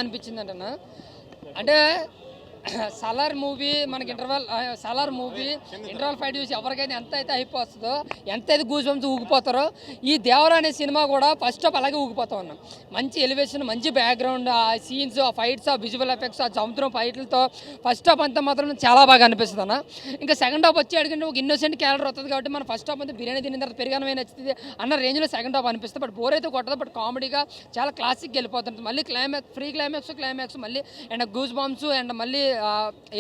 అనిపించిందంట అంటే సలార్ మూవీ మనకి Salaar movie interval fight చూసి ఎవరికైనా ఎంత అయితే అయిపోతుందో ఎంత అయితే గూస్ బంప్స్ ఊగిపోతారో ఈ దేవర అనే సినిమా కూడా ఫస్ట్ ఆఫ్ అలాగే ఊగిపోతా ఉన్నాం. మంచి ఎలివేషన్, మంచి బ్యాక్గ్రౌండ్, ఆ సీన్స్, ఆ ఫైట్స్, ఆ విజువల్ ఎఫెక్ట్స్, ఆ సముద్రం ఫైట్లతో ఫస్ట్ హాఫ్ అంతా మాత్రం చాలా బాగా అనిపిస్తుంది అన్న. ఇంకా సెకండ్ హాఫ్ వచ్చి అడిగితే ఒక ఇన్నోసెంట్ క్యారెక్టర్ వస్తుంది కాబట్టి మనం ఫస్ట్ హాఫ్ అంతా బిర్యానీ తిన్న తర్వాత పెరిగానమే నచ్చుతుంది అన్న రేంజ్లో సెకండ్ హాఫ్ అనిపిస్తుంది. బట్ బోర్ అయితే కొట్టదు, బట్ కామెడీగా చాలా క్లాసిక్గా వెళ్ళిపోతుంది. మళ్ళీ క్లైమాక్స్ మళ్ళీ అండ్ గూస్ బంప్స్ అండ్ మళ్ళీ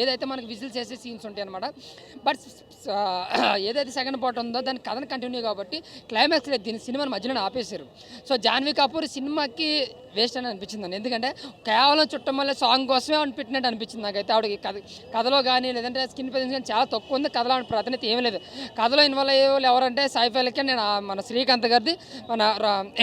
ఏదైతే మనకి విజిల్స్ చేసే సీన్స్ ఉంటాయి అనమాట. బట్ ఏదైతే సెకండ్ పార్ట్ ఉందో దాని కథను కంటిన్యూ కాబట్టి క్లైమాక్స్ లేదు, దీని సినిమాని మధ్యలో ఆపేశారు. సో జాన్వీ కపూర్ సినిమాకి వేస్ట్ అని అనిపించింది. ఎందుకంటే కేవలం చుట్టం వల్ల సాంగ్ కోసమే పెట్టినట్టు అనిపించింది నాకైతే. ఆవిడకి కథలో కానీ లేదంటే స్కిన్ ప్రెజెన్స్ కానీ చాలా తక్కువ ఉంది. కథలో ప్రాధాన్యత ఏమీ లేదు. కథలో ఇన్వాల్వ్ అయ్యే వాళ్ళు ఎవరంటే సాయి పల్లకి, నేను మన శ్రీకాంత్ గారిది, మన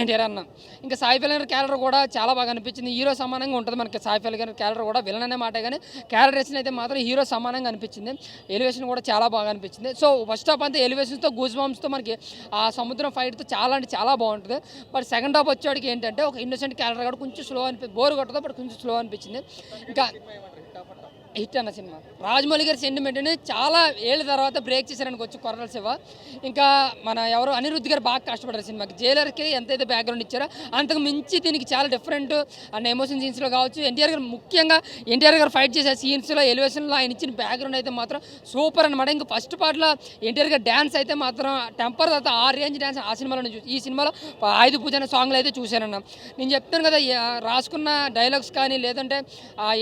ఎన్టీఆర్ అన్న. ఇంకా సాయి పల్లకి గారి క్యారెక్టర్ కూడా చాలా బాగా అనిపించింది. హీరో సమానంగా ఉంటుంది మనకి సాయి పల్లకి గారి క్యారెక్టర్ కూడా. విలన్ అనే మాట కానీ క్యారెక్టరేషన్ అయితే మాత్రం హీరో సమానంగా అనిపించింది. ఎలివేషన్ కూడా చాలా బాగా అనిపించింది. సో ఫస్ట్ హాఫ్ అంతా ఎలివేషన్స్తో గూస్ బంప్స్తో మనకి ఆ సముద్రం ఫైట్తో చాలా అంటే చాలా బాగుంటుంది. బట్ సెకండ్ హాఫ్ వచ్చేవాడికి ఏంటంటే ఒక ఇన్నోసెంట్ క్యారెక్టర్ కూడా కొంచెం స్లో బోర్ కొట్టదు, బట్ కొంచెం స్లో అనిపించింది. ఇంకా హిట్ అన్న సినిమా. రాజమౌళి గారి సెంటిమెంట్ని చాలా ఏళ్ళ తర్వాత బ్రేక్ చేశారని వచ్చి కొరటాల శివ. ఇంకా మన ఎవరు అనిరుద్ధ్ గారు బాగా కష్టపడారు సినిమాకి. జైలర్కి ఎంతైతే బ్యాక్గ్రౌండ్ ఇచ్చారో అంతకు మించి దీనికి చాలా డిఫరెంట్ అండ్ ఎమోషన్ సీన్స్లో కావచ్చు. ఎన్టీఆర్ గారు ముఖ్యంగా ఫైట్ చేసే సీన్స్లో ఎలివేషన్లో ఆయన ఇచ్చిన బ్యాక్గ్రౌండ్ అయితే మాత్రం సూపర్ అనమాట. ఇంకా ఫస్ట్ పార్ట్లో ఎన్టీఆర్ గారు డ్యాన్స్ అయితే మాత్రం టెంపర్ తర్వాత ఆ రేంజ్ డ్యాన్స్ ఆ సినిమాలో ఈ సినిమాలో 5 పూజ అనే సాంగ్లో అయితే చూశానన్న. నేను చెప్తాను కదా, రాసుకున్న డైలాగ్స్ కానీ లేదంటే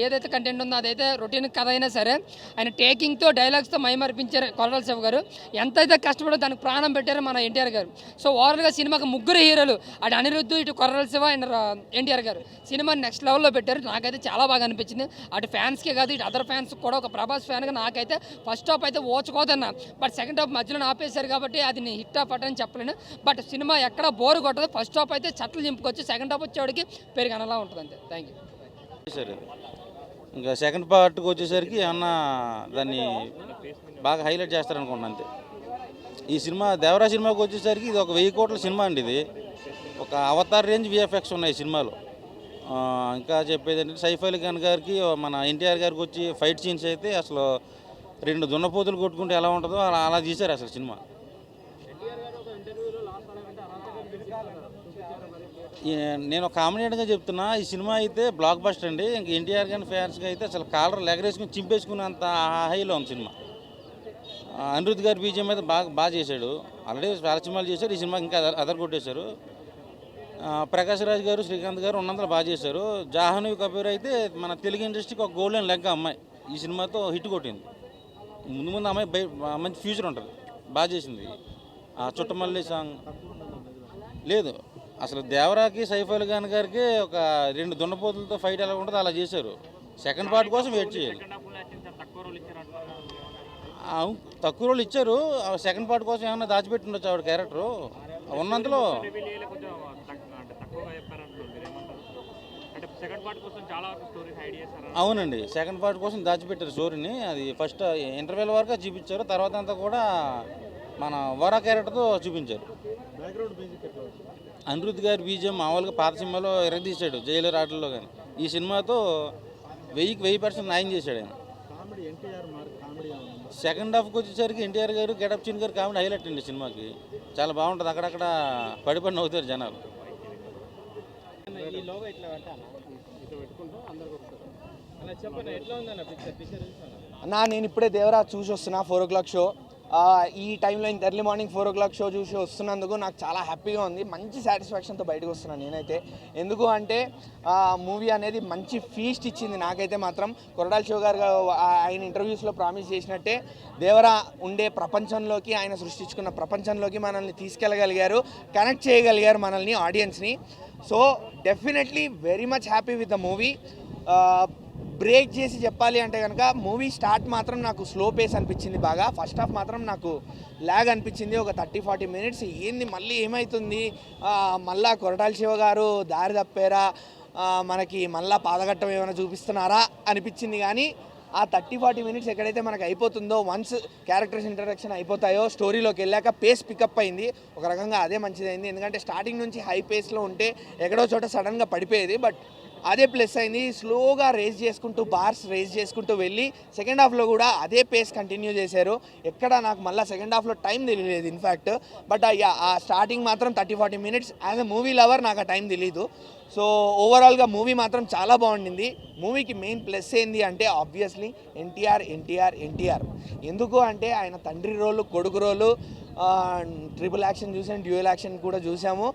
ఏదైతే కంటెంట్ ఉందో అదైతే రొటీన్ కథ అయినా సరే ఆయన టేకింగ్తో డైలాగ్స్తో మైమర్పించారు కొరటాల శివ గారు. ఎంతైతే కష్టపడో దానికి ప్రాణం పెట్టారో మన ఎన్టీఆర్ గారు. సో ఓవరాల్గా సినిమాకి ముగ్గురు హీరోలు, అటు అనిరుద్ధ్, ఇటు కొరటాల శివ అండ్ ఎన్టీఆర్ గారు సినిమాని నెక్స్ట్ లెవెల్లో పెట్టారు. నాకైతే చాలా బాగా అనిపించింది. అటు ఫ్యాన్స్కే కాదు ఇటు అదర్ ఫ్యాన్స్ కూడా. ఒక ప్రభాస్ ఫ్యాన్గా నాకైతే ఫస్ట్ హాఫ్ అయితే ఓచుకోదన్నా, బట్ సెకండ్ హాఫ్ మధ్యలో ఆపేశారు కాబట్టి అది నేను హిట్ హాఫ్ అని చెప్పలేను. బట్ సినిమా ఎక్కడ బోరు కొట్టదు. ఫస్ట్ హాఫ్ అయితే చట్టలు చింపుకొచ్చి సెకండ్ హాఫ్ వచ్చేవాడికి పెరిగనలా ఉంటుంది అంతే. Thank you. ఇంకా సెకండ్ పార్ట్కి వచ్చేసరికి ఏమన్నా దాన్ని బాగా హైలైట్ చేస్తారనుకోండి అంతే. ఈ సినిమా దేవరా సినిమాకి వచ్చేసరికి ఇది ఒక 1000 కోట్ల సినిమా అండి. ఇది ఒక అవతార్ రేంజ్ విఎఫ్ఎక్స్ ఉన్నాయి సినిమాలో. ఇంకా చెప్పేది ఏంటంటే సైఫ్ అలీ ఖాన్ గారికి మన ఎన్టీఆర్ గారికి వచ్చి ఫైట్ సీన్స్ అయితే అసలు 2 దున్నపోతులు కొట్టుకుంటే ఎలా ఉంటుందో అలా తీశారు అసలు సినిమా. నేను ఒక కామెడీగా చెప్తున్నా, ఈ సినిమా అయితే బ్లాక్ బస్టర్ అండి. ఇంక ఎన్టీఆర్ గారి ఫ్యాన్స్గా అయితే అసలు కాలర్ లెగరేసుకుని చింపేసుకునేంత హైలో ఉంది సినిమా. అనిరుద్ధ్ గారి బీజిఎం అయితే బాగా చేశాడు. ఆల్రెడీ చాలా సినిమాలు చేశారు, ఈ సినిమాకి ఇంకా అదర్ కొట్టేశారు. ప్రకాష్ రాజ్ గారు, శ్రీకాంత్ గారు ఉన్నంతలో బాగా చేశారు. జాహ్నవి కపూర్ అయితే మన తెలుగు ఇండస్ట్రీకి ఒక గోల్డెన్ లెగ్ అమ్మాయి. ఈ సినిమాతో హిట్ కొట్టింది. ముందు అమ్మాయి మంచి ఫ్యూచర్ ఉంటుంది, బాగా చేసింది. చుట్టమల్లి సాంగ్ లేదు అసలు. దేవరాకి సైఫ్ అలీ ఖాన్ గారికి ఒక 2 దున్నపోతులతో ఫైట్ ఎలా ఉంటుందో అలా చేశారు. సెకండ్ పార్ట్ కోసం వెయిట్ చేయాలి. తక్కువ రోజులు ఇచ్చారు. సెకండ్ పార్ట్ కోసం ఏమన్నా దాచిపెట్టి ఉండొచ్చు ఆవిడ క్యారెక్టరు ఉన్నంతలో. అవునండి, సెకండ్ పార్ట్ కోసం దాచిపెట్టారు స్టోరీని. అది ఫస్ట్ ఇంటర్వెల్ వరకు చూపించారు, తర్వాత అంతా కూడా మన వరా క్యారెక్టర్తో చూపించారు. అనిరుద్ధ్ గారి బీజిఎం మామూలుగా పాత సినిమాలో ఎరగదీశాడు, జైలర్ ఆటల్లో. కానీ ఈ సినిమాతో 1000% న్యాయం చేశాడు ఆయన. సెకండ్ హాఫ్కి వచ్చేసరికి ఎన్టీఆర్ గారు, గెటప్ చిన్ గారు కామెడీ హైలైట్ అండి సినిమాకి. చాలా బాగుంటుంది. అక్కడక్కడ పడి నవ్వుతారు జనాలు. అన్నా నేను ఇప్పుడే దేవరా చూసి వస్తున్నా 4 o'clock షో. ఈ టైంలో ఇంత ఎర్లీ మార్నింగ్ 4 o'clock షో చూసి వస్తున్నందుకు నాకు చాలా హ్యాపీగా ఉంది. మంచి సాటిస్ఫాక్షన్తో బయటకు వస్తున్నాను నేనైతే. ఎందుకు అంటే మూవీ అనేది మంచి ఫీస్ట్ ఇచ్చింది నాకైతే మాత్రం. కొరటాల శివ గారు ఆయన ఇంటర్వ్యూస్లో ప్రామిస్ చేసినట్టే దేవరా ఉండే ప్రపంచంలోకి, ఆయన సృష్టించుకున్న ప్రపంచంలోకి మనల్ని తీసుకెళ్ళగలిగారు, కనెక్ట్ చేయగలిగారు మనల్ని, ఆడియన్స్ని. So definitely very much happy with the movie. Break చేసి చెప్పాలి అంటే కనుక మూవీ స్టార్ట్ మాత్రం నాకు స్లో పేస్ అనిపించింది బాగా. ఫస్ట్ హాఫ్ మాత్రం నాకు ల్యాగ్ అనిపించింది. ఒక 30-40 minutes ఏంది మళ్ళీ ఏమవుతుంది, మళ్ళా కొరటాల శివ గారు దారి తప్పారా, మనకి మళ్ళా పాదఘట్టం ఏమైనా చూపిస్తున్నారా అనిపించింది. కానీ ఆ 30-40 minutes ఎక్కడైతే మనకు అయిపోతుందో, వన్స్ క్యారెక్టర్స్ ఇంట్రడక్షన్ అయిపోతాయో స్టోరీలోకి వెళ్ళాక పేస్ పికప్ అయింది. ఒక రకంగా అదే మంచిదైంది. ఎందుకంటే స్టార్టింగ్ నుంచి హై పేస్లో ఉంటే ఎక్కడో చోట సడన్గా పడిపోయేది. బట్ అదే ప్లస్ అయింది. స్లోగా రేస్ చేసుకుంటూ బార్స్ రేస్ చేసుకుంటూ వెళ్ళి సెకండ్ హాఫ్లో కూడా అదే పేస్ కంటిన్యూ చేశారు. ఎక్కడ నాకు మళ్ళీ సెకండ్ హాఫ్లో టైం తెలియలేదు ఇన్ఫ్యాక్ట్. బట్ ఆ స్టార్టింగ్ మాత్రం 30-40 minutes as a movie lover నాకు ఆ టైం తెలీదు. సో ఓవరాల్గా మూవీ మాత్రం చాలా బాగుండింది. మూవీకి మెయిన్ ప్లస్ ఏంది అంటే ఆబ్వియస్లీ ఎన్టీఆర్. ఎందుకు అంటే ఆయన తండ్రి రోలు, కొడుకు రోలు, ట్రిపుల్ యాక్షన్ చూసాం, డ్యూయల్ యాక్షన్ కూడా చూసాము.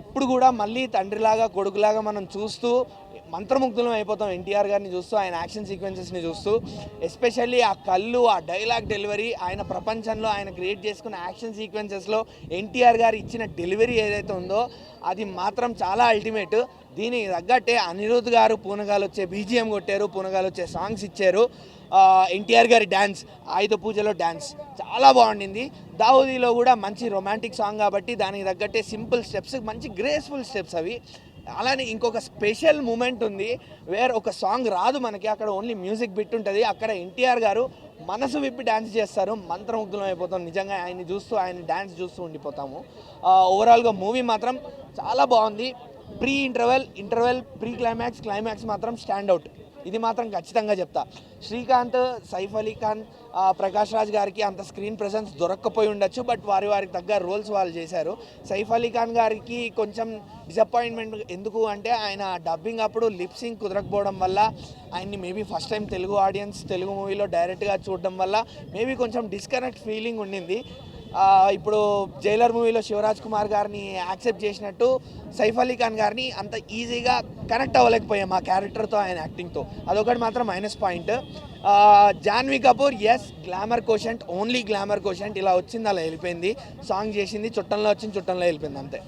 ఇప్పుడు కూడా మళ్ళీ తండ్రిలాగా కొడుకులాగా మనం చూస్తూ మంత్రముగ్ధులం అయిపోతాం ఎన్టీఆర్ గారిని చూస్తూ, ఆయన యాక్షన్ సీక్వెన్సెస్ని చూస్తూ. ఎస్పెషల్లీ ఆ కళ్ళు, ఆ డైలాగ్ డెలివరీ, ఆయన ప్రపంచంలో ఆయన క్రియేట్ చేసుకున్న యాక్షన్ సీక్వెన్సెస్లో ఎన్టీఆర్ గారు ఇచ్చిన డెలివరీ ఏదైతే ఉందో అది మాత్రం చాలా అల్టిమేట్. దీనికి తగ్గట్టే అనిరుద్ధ్ గారు పూనగాలు వచ్చే బీజిఎం కొట్టారు, పూనగాలు వచ్చే సాంగ్స్ ఇచ్చారు. ఎన్టీఆర్ గారి డ్యాన్స్, ఆయుధ పూజలో డ్యాన్స్ చాలా బాగుండింది. దావుదీలో కూడా మంచి రొమాంటిక్ సాంగ్ కాబట్టి దానికి తగ్గట్టే సింపుల్ స్టెప్స్, మంచి గ్రేస్ఫుల్ స్టెప్స్ అవి. అలానే ఇంకొక స్పెషల్ మూమెంట్ ఉంది వేర్ ఒక సాంగ్ రాదు మనకి, అక్కడ ఓన్లీ మ్యూజిక్ బిట్ ఉంటుంది. అక్కడ ఎన్టీఆర్ గారు మనసు విప్పి డ్యాన్స్ చేస్తారు, మంత్రముగ్ధులం అయిపోతాం నిజంగా ఆయన్ని చూస్తూ, ఆయన డ్యాన్స్ చూస్తూ ఉండిపోతాము. ఓవరాల్గా మూవీ మాత్రం చాలా బాగుంది. ఇంటర్వెల్ ప్రీ క్లైమాక్స్ మాత్రం స్టాండ్అవుట్, ఇది మాత్రం ఖచ్చితంగా చెప్తా. శ్రీకాంత్, సైఫ్ అలీ ఖాన్, ప్రకాష్ రాజ్ గారికి అంత స్క్రీన్ ప్రెసెన్స్ దొరక్కపోయి ఉండొచ్చు, బట్ వారికి తగ్గ రోల్స్ వాళ్ళు చేశారు. సైఫ్ అలీ ఖాన్ గారికి కొంచెం డిసప్పాయింట్మెంట్ ఎందుకు అంటే ఆయన డబ్బింగ్ అప్పుడు లిప్సింగ్ కుదరకపోవడం వల్ల, ఆయన్ని maybe first time Telugu audience Telugu మూవీలో డైరెక్ట్గా చూడడం వల్ల మేబీ కొంచెం డిస్కనెక్ట్ ఫీలింగ్ ఉండింది. ఇప్పుడు జైలర్ మూవీలో శివరాజ్ కుమార్ గారిని యాక్సెప్ట్ చేసినట్టు సైఫ్ అలీ ఖాన్ గారిని అంత ఈజీగా కనెక్ట్ అవ్వలేకపోయాం ఆ క్యారెక్టర్తో, ఆయన యాక్టింగ్తో. అదొకటి మాత్రం minus point. Janhvi Kapoor as glamour quotient, only glamour quotient. ఇలా వచ్చింది అలా వెళ్ళిపోయింది, సాంగ్ చేసింది, చుట్టంలో వచ్చింది, చుట్టంలో వెళ్ళిపోయింది అంతే.